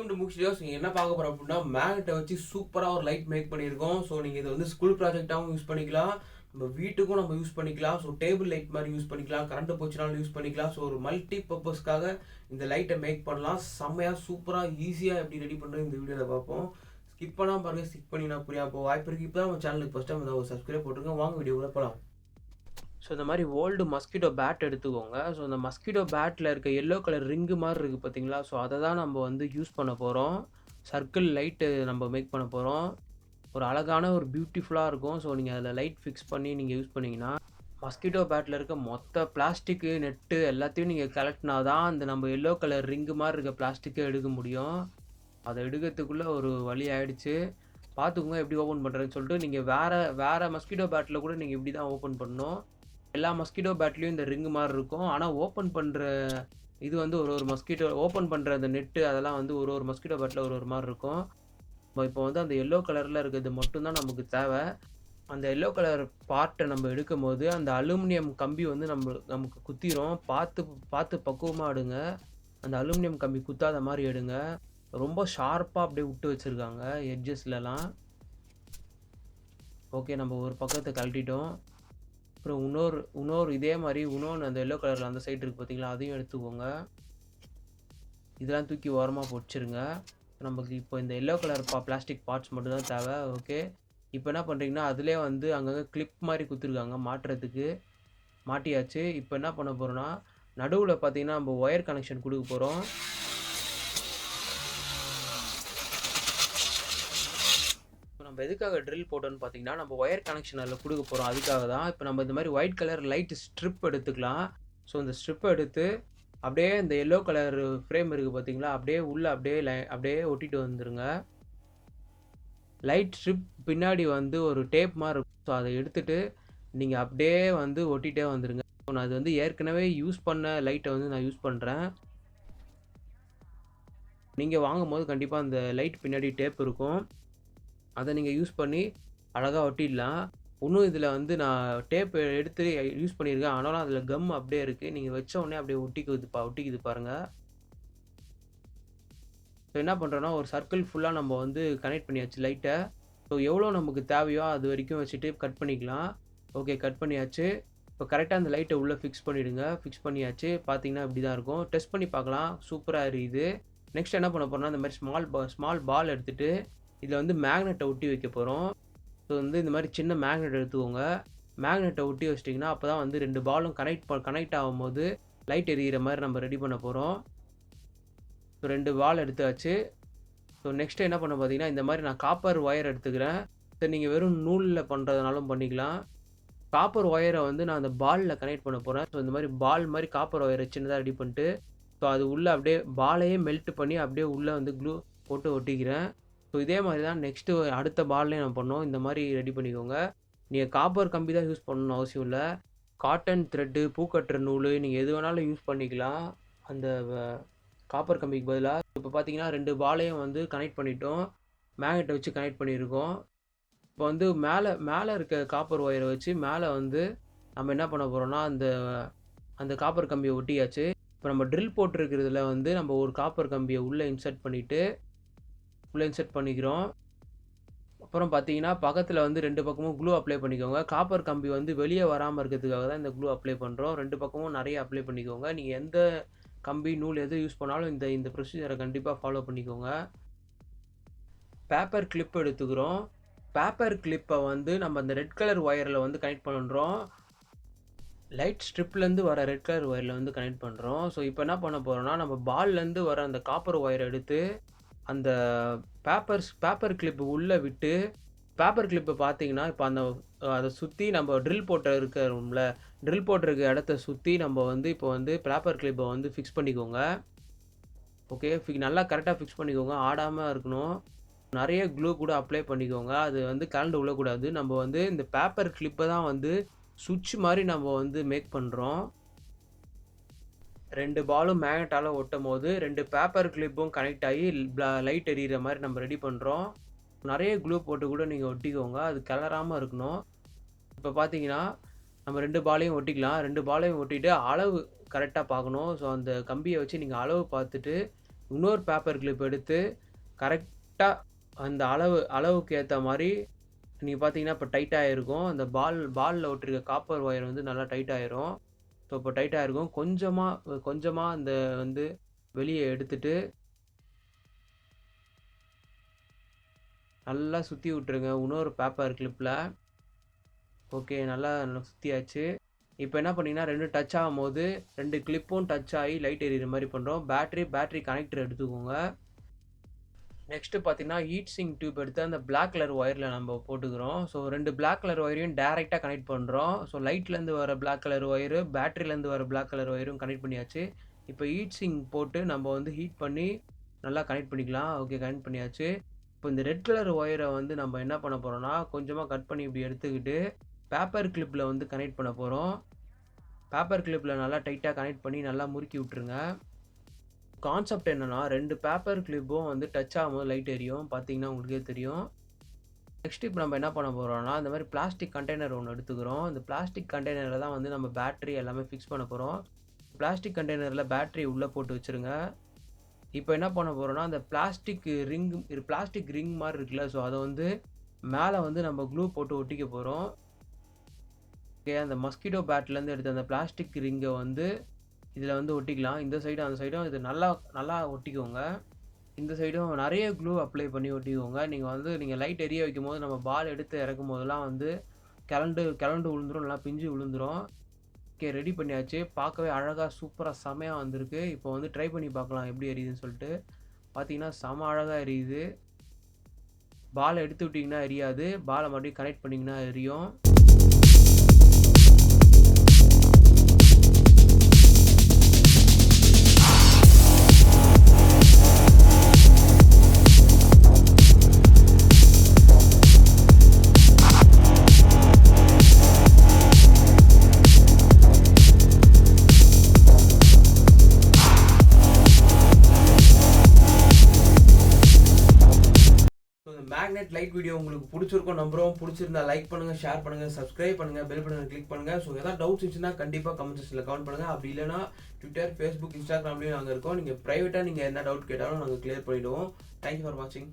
Welcome to Mosquito. நீங்க என்ன பார்க்க போறோம் அப்படின்னா மேக்னெட்டை வச்சு சூப்பரா ஒரு லைட் மேக் பண்ணியிருக்கோம். ஸோ நீங்க இதை வந்து ஸ்கூல் ப்ராஜெக்டாகவும் யூஸ் பண்ணிக்கலாம், நம்ம வீட்டுக்கும் நம்ம யூஸ் பண்ணிக்கலாம். ஸோ டேபிள் லைட் மாதிரி யூஸ் பண்ணிக்கலாம், கரண்ட் போச்சுனாலும் யூஸ் பண்ணிக்கலாம். ஸோ ஒரு மல்டி பர்பஸ்க்காக இந்த லைட்டை மேக் பண்ணலாம். செம்மையா சூப்பரா ஈஸியா எப்படி ரெடி பண்றது இந்த வீடியோவில் பார்ப்போம். ஸ்கிப் பண்ணாம பாருங்க, ஸ்கிப் பண்ணி நான் புரியா இப்போ வாய்ப்பு இருக்கு. இப்போ தான் நம்ம சேனலுக்கு ஃபர்ஸ்ட் டைம் ஒரு சப்ஸ்கிரைப் போட்டுருங்க. வாங்க வீடியோவில் போகலாம். ஸோ இந்த மாதிரி ஓல்டு மஸ்கிட்டோ பேட் எடுத்துக்கோங்க. ஸோ இந்த மஸ்கிட்டோ பேட்டில் இருக்க எல்லோ கலர் ரிங்கு மாதிரி இருக்குது பார்த்தீங்களா? ஸோ அதை தான் நம்ம வந்து யூஸ் பண்ண போகிறோம். சர்க்கிள் லைட்டு நம்ம மேக் பண்ண போகிறோம். ஒரு அழகான ஒரு பியூட்டிஃபுல்லாக இருக்கும். ஸோ நீங்கள் அதில் லைட் ஃபிக்ஸ் பண்ணி நீங்கள் யூஸ் பண்ணிங்கன்னா மஸ்கிட்டோ பேட்டில் இருக்க மொத்த பிளாஸ்டிக்கு நெட்டு எல்லாத்தையும் நீங்கள் கலெக்ட்னா தான் அந்த நம்ம எல்லோ கலர் ரிங்கு மாதிரி இருக்க பிளாஸ்டிக்கை எடுக்க முடியும். அதை எடுக்கிறதுக்குள்ளே ஒரு வழி ஆகிடுச்சு. பார்த்துக்கோங்க எப்படி ஓப்பன் பண்ணுறேன்னு சொல்லிட்டு. நீங்கள் வேறு மஸ்கிட்டோ பேட்டில் கூட நீங்கள் இப்படி தான் ஓப்பன் பண்ணணும். எல்லா மஸ்கிட்டோ பேட்லேயும் இந்த ரிங்கு மாதிரி இருக்கும். ஆனால் ஓப்பன் பண்ணுற இது வந்து ஒரு மஸ்கிட்டோ ஓப்பன் பண்ணுற அந்த நெட்டு அதெல்லாம் வந்து ஒரு மஸ்கிட்டோ பேட்டில் ஒரு மாதிரி இருக்கும். இப்போ வந்து அந்த எல்லோ கலரில் இருக்கிறது மட்டும்தான் நமக்கு தேவை. அந்த எல்லோ கலர் பார்ட்டை நம்ம எடுக்கும் போது அந்த அலுமினியம் கம்பி வந்து நமக்கு குத்திரும். பார்த்து பக்குவமாக எடுங்க. அந்த அலுமினியம் கம்பி குத்தாத மாதிரி எடுங்க. ரொம்ப ஷார்ப்பாக அப்படியே விட்டு வச்சுருக்காங்க எட்ஜஸ்லலாம். ஓகே, நம்ம ஒரு பக்கத்தை கழட்டிட்டோம். அப்புறம் இன்னொரு இதே மாதிரி இன்னொன்று அந்த எல்லோ கலரில் அந்த சைடு இருக்குது பார்த்தீங்களா? அதையும் எடுத்துக்கோங்க. இதெல்லாம் தூக்கி ஓரமாக பொடிச்சிருங்க. நமக்கு இப்போ இந்த எல்லோ கலர் பிளாஸ்டிக் பார்ட்ஸ் மட்டும் தான் தேவை. ஓகே, இப்போ என்ன பண்ணுறீங்கன்னா அதிலே வந்து அங்கங்கே கிளிப் மாதிரி குத்துருக்காங்க, மாட்டுறதுக்கு மாட்டியாச்சு. இப்போ என்ன பண்ண போகிறோன்னா நடுவில் பார்த்தீங்கன்னா நம்ம ஒயர் கனெக்ஷன் கொடுக்க போகிறோம். நம்ம எதுக்காக ட்ரில் போட்டோன்னு பார்த்தீங்கன்னா நம்ம ஒயர் கனெக்ஷன் அதில் கொடுக்க போகிறோம், அதுக்காக தான். இப்போ நம்ம இந்த மாதிரி ஒயிட் கலர் லைட் ஸ்ட்ரிப் எடுத்துக்கலாம். ஸோ இந்த ஸ்ட்ரிப்பை எடுத்து அப்படியே இந்த எல்லோ கலர் ஃப்ரேம் இருக்குது பார்த்தீங்களா? அப்படியே உள்ளே அப்படியே ஒட்டிட்டு வந்துடுங்க. லைட் ஸ்ட்ரிப் பின்னாடி வந்து ஒரு டேப் மாதிரி இருக்கும். ஸோ அதை எடுத்துகிட்டு நீங்கள் அப்படியே வந்து ஒட்டிகிட்டே வந்துடுங்க. ஸோ நான் அது வந்து ஏற்கனவே யூஸ் பண்ண லைட்டை வந்து நான் யூஸ் பண்ணுறேன். நீங்கள் வாங்கும்போது கண்டிப்பாக அந்த லைட் பின்னாடி டேப் இருக்கும், அதை நீங்கள் யூஸ் பண்ணி அழகாக ஒட்டிடலாம். இன்னும் இதில் வந்து நான் டேப் எடுத்து யூஸ் பண்ணியிருக்கேன், ஆனாலும் அதில் கம் அப்படியே இருக்குது. நீங்கள் வச்ச உடனே அப்படியே ஒட்டிக்குது பாருங்கள். ஸோ என்ன பண்ணுறோன்னா ஒரு சர்க்கிள் ஃபுல்லாக நம்ம வந்து கனெக்ட் பண்ணியாச்சு லைட்டை. ஸோ எவ்வளோ நமக்கு தேவையோ அது வரைக்கும் வச்சுட்டு கட் பண்ணிக்கலாம். ஓகே, கட் பண்ணியாச்சு. இப்போ கரெக்டாக அந்த லைட்டை உள்ளே ஃபிக்ஸ் பண்ணிவிடுங்க. ஃபிக்ஸ் பண்ணியாச்சு. பார்த்தீங்கன்னா இப்படி தான் இருக்கும். டெஸ்ட் பண்ணி பார்க்கலாம். சூப்பராக இருக்குது. நெக்ஸ்ட் என்ன பண்ண போகிறோம்னா இந்த மாதிரி ஸ்மால் பால் எடுத்துகிட்டு இதில் வந்து மேக்னெட்டை ஒட்டி வைக்க போகிறோம். ஸோ வந்து இந்த மாதிரி சின்ன மேக்னெட் எடுத்துக்கோங்க. மேக்னெட்டை ஒட்டி வச்சிட்டிங்கன்னா அப்போ தான் வந்து 2 பாலும் கனெக்ட் ஆகும்போது லைட் எரியிற மாதிரி நம்ம ரெடி பண்ண போகிறோம். ஸோ 2 பால் எடுத்தாச்சு. ஸோ நெக்ஸ்ட்டு என்ன பண்ண பார்த்தீங்கன்னா இந்த மாதிரி நான் காப்பர் ஒயர் எடுத்துக்கிறேன். சரி, நீங்கள் வெறும் நூலில் பண்ணுறதுனாலும் பண்ணிக்கலாம். காப்பர் ஒயரை வந்து நான் அந்த பாலில் கனெக்ட் பண்ண போகிறேன். ஸோ இந்த மாதிரி பால் மாதிரி காப்பர் ஒயரை சின்னதாக ரெடி பண்ணிட்டு ஸோ அது உள்ளே அப்படியே பாலையே மெல்ட் பண்ணி அப்படியே உள்ளே வந்து க்ளூ போட்டு ஒட்டிக்கிறேன். ஸோ இதே மாதிரி தான் நெக்ஸ்ட்டு அடுத்த பால்லேயும் நான் பண்ணோம். இந்த மாதிரி ரெடி பண்ணிக்கோங்க. நீங்கள் காப்பர் கம்பி தான் யூஸ் பண்ணணும்னு அவசியம் இல்லை. காட்டன் த்ரெட்டு, பூக்கட்டுற நூல் நீங்கள் எது வேணாலும் யூஸ் பண்ணிக்கலாம் அந்த காப்பர் கம்பிக்கு பதிலாக. இப்போ பார்த்தீங்கன்னா 2 பாலையும் வந்து கனெக்ட் பண்ணிட்டோம். மேக்னெட்டை வச்சு கனெக்ட் பண்ணியிருக்கோம். இப்போ வந்து மேலே இருக்க காப்பர் ஒயரை வச்சு மேலே வந்து நம்ம என்ன பண்ண போகிறோம்னா அந்த காப்பர் கம்பியை ஒட்டியாச்சு. இப்போ நம்ம ட்ரில் போட்டிருக்கிறதுல வந்து நம்ம ஒரு காப்பர் கம்பியை உள்ளே இன்சர்ட் பண்ணிக்கிறோம். அப்புறம் பார்த்தீங்கன்னா பக்கத்தில் வந்து 2 பக்கமும் க்ளூ அப்ளை பண்ணிக்கோங்க. காப்பர் கம்பி வந்து வெளியே வராமல் இருக்கிறதுக்காக தான் இந்த க்ளூ அப்ளை பண்ணுறோம். 2 பக்கமும் நிறைய அப்ளை பண்ணிக்கோங்க. நீங்கள் எந்த கம்பி நூல் எது யூஸ் பண்ணாலும் இந்த ப்ரொசீஜரை கண்டிப்பாக ஃபாலோ பண்ணிக்கோங்க. பேப்பர் கிளிப் எடுத்துக்கிறோம். பேப்பர் கிளிப்பை வந்து நம்ம அந்த ரெட் கலர் ஒயரில் வந்து கனெக்ட் பண்ணுறோம். லைட் ஸ்ட்ரிப்லேருந்து வர ரெட் கலர் ஒயரில் வந்து கனெக்ட் பண்ணுறோம். ஸோ இப்போ என்ன பண்ண போகிறோம்னா நம்ம பால்லேருந்து வர அந்த காப்பர் ஒயரை எடுத்து அந்த பேப்பர் கிளிப்பு உள்ளே விட்டு பேப்பர் கிளிப்பை பார்த்தீங்கன்னா இப்போ அதை சுற்றி நம்ம ட்ரில் போட்டிருக்க இடத்த சுற்றி நம்ம வந்து இப்போ வந்து பேப்பர் கிளிப்பை வந்து ஃபிக்ஸ் பண்ணிக்கோங்க. ஓகே, நல்லா கரெக்டாக ஃபிக்ஸ் பண்ணிக்கோங்க. ஆடாமல் இருக்கணும். நிறைய க்ளூ கூட அப்ளை பண்ணிக்கோங்க. அது வந்து கலண்டு விழக்கூடாது. நம்ம வந்து இந்த பேப்பர் கிளிப்பை தான் வந்து சுவிட்ச் மாதிரி நம்ம வந்து மேக் பண்ணுறோம். 2 பாலும் மேக்னெட்டால் ஒட்டும் போது 2 பேப்பர் கிளிப்பும் கனெக்ட் ஆகி லைட் எரியிற மாதிரி நம்ம ரெடி பண்ணுறோம். நிறைய க்ளூ போட்டு கூட நீங்கள் ஒட்டிக்கோங்க, அது கிளறாமல் இருக்கணும். இப்போ பார்த்தீங்கன்னா நம்ம 2 பாலையும் ஒட்டிக்கலாம். 2 பாலையும் ஒட்டிட்டு அளவு கரெக்டாக பார்க்கணும். ஸோ அந்த கம்பியை வச்சு நீங்கள் அளவு பார்த்துட்டு இன்னொரு பேப்பர் கிளிப் எடுத்து கரெக்டாக அந்த அளவுக்கு ஏற்ற மாதிரி நீங்கள் பார்த்தீங்கன்னா இப்போ டைட்டாக இருக்கும். அந்த பாலில் ஒட்டிருக்க காப்பர் ஒயர் வந்து நல்லா டைட் ஆயிரும். ஸோ இப்போ டைட்டாக இருக்கும். கொஞ்சமாக அந்த வந்து வெளியே எடுத்துட்டு நல்லா சுற்றி விட்டுருங்க இன்னொரு பேப்பர் கிளிப்பில். ஓகே, நல்லா சுற்றியாச்சு. இப்போ என்ன பண்ணீங்கன்னா 2 டச் ஆகும்போது 2 கிளிப்பும் டச் ஆகி லைட் எரியிற மாதிரி பண்ணுறோம். பேட்டரி கனெக்டர் எடுத்துக்கோங்க. நெக்ஸ்ட்டு பார்த்தீங்கன்னா ஹீட் சிங்க் டியூப் எடுத்து அந்த பிளாக் கலர் ஒயரில் நம்ம போட்டுக்கிறோம். ஸோ 2 பிளாக் கலர் ஒயரையும் டேரெக்டாக கனெக்ட் பண்ணுறோம். ஸோ லைட்லேருந்து வர பிளாக் கலர் ஒயரு, பேட்டரியிலேருந்து வர பிளாக் கலர் ஒயரும் கனெக்ட் பண்ணியாச்சு. இப்போ ஹீட் சிங்க் போட்டு நம்ம வந்து ஹீட் பண்ணி நல்லா கனெக்ட் பண்ணிக்கலாம். ஓகே, கனெக்ட் பண்ணியாச்சு. இப்போ இந்த ரெட் கலர் ஒயரை வந்து நம்ம என்ன பண்ண போகிறோம்னா கொஞ்சமாக கட் பண்ணி இப்படி எடுத்துக்கிட்டு பேப்பர் கிளிப்பில் வந்து கனெக்ட் பண்ண போகிறோம். பேப்பர் கிளிப்பில் நல்லா டைட்டாக கனெக்ட் பண்ணி நல்லா முறுக்கி விட்டுருங்க. கான்செப்ட் என்னன்னா 2 பேப்பர் கிளிப்பும் வந்து டச் ஆகும்போது லைட் எரியும். பார்த்தீங்கன்னா உங்களுக்கே தெரியும். நெக்ஸ்ட் இப்போ நம்ம என்ன பண்ண போகிறோம்னா இந்த மாதிரி பிளாஸ்டிக் கண்டெய்னர் ஒன்று எடுத்துக்கிறோம். இந்த பிளாஸ்டிக் கண்டெய்னரில் தான் வந்து நம்ம பேட்டரி எல்லாமே ஃபிக்ஸ் பண்ண போகிறோம். பிளாஸ்டிக் கண்டெய்னரில் பேட்டரி உள்ளே போட்டு வச்சுருங்க. இப்போ என்ன பண்ண போகிறோம்னா அந்த பிளாஸ்டிக் ரிங் மாதிரி இருக்குல்ல, ஸோ அதை வந்து மேலே வந்து நம்ம க்ளூ போட்டு ஒட்டிக்க போகிறோம். ஓகே, அந்த மஸ்கிட்டோ பேட்லேருந்து எடுத்த அந்த பிளாஸ்டிக் ரிங்கை வந்து இதில் வந்து ஒட்டிக்கலாம். இந்த சைடும் அந்த சைடும் இது நல்லா ஒட்டிக்கோங்க. இந்த சைடும் நிறைய க்ளூ அப்ளை பண்ணி ஒட்டிக்கோங்க. நீங்கள் லைட் எரிய வைக்கும்போது நம்ம பால் எடுத்து இறக்கும் போதெல்லாம் வந்து கிளண்டு விழுந்துரும், நல்லா பிஞ்சு விழுந்துரும். ஓகே, ரெடி பண்ணியாச்சு. பார்க்கவே அழகாக சூப்பராக செமையாக வந்திருக்கு. இப்போ வந்து ட்ரை பண்ணி பார்க்கலாம் எப்படி எரியுதுன்னு சொல்லிட்டு. பார்த்தீங்கன்னா செம அழகாக எரியுது. பாலை எடுத்து விட்டிங்கன்னா எரியாது, பாலை மறுபடியும் கனெக்ட் பண்ணிங்கன்னா எரியும். மேக்னெட் லைட் வீடியோ உங்களுக்கு பிடிச்சிருக்கும் நம்புறோம். பிடிச்சிருந்தா லைக் பண்ணுங்க, ஷேர் பண்ணுங்க, சப்ஸ்கிரைப் பண்ணுங்க, பெல் பட்டனை கிளிக் பண்ணுங்க. ஸோ ஏதாவது டவுட்ஸ் இருந்துச்சுன்னா கண்டிப்பாக கமெண்ட் செக்ஷனில் கமெண்ட் பண்ணுங்க. அப்படி இல்லைனா ட்விட்டர், ஃபேஸ்புக், இன்ஸ்டாகிராம்லேயும் நாங்கள் இருக்கோம். நீங்கள் ப்ரைவேட்டாக நீங்கள் என்ன டவுட் கேட்டாலும் நாங்கள் கிளியர் பண்ணிவிடுவோம். தேங்க்யூ ஃபார் வாட்சிங்.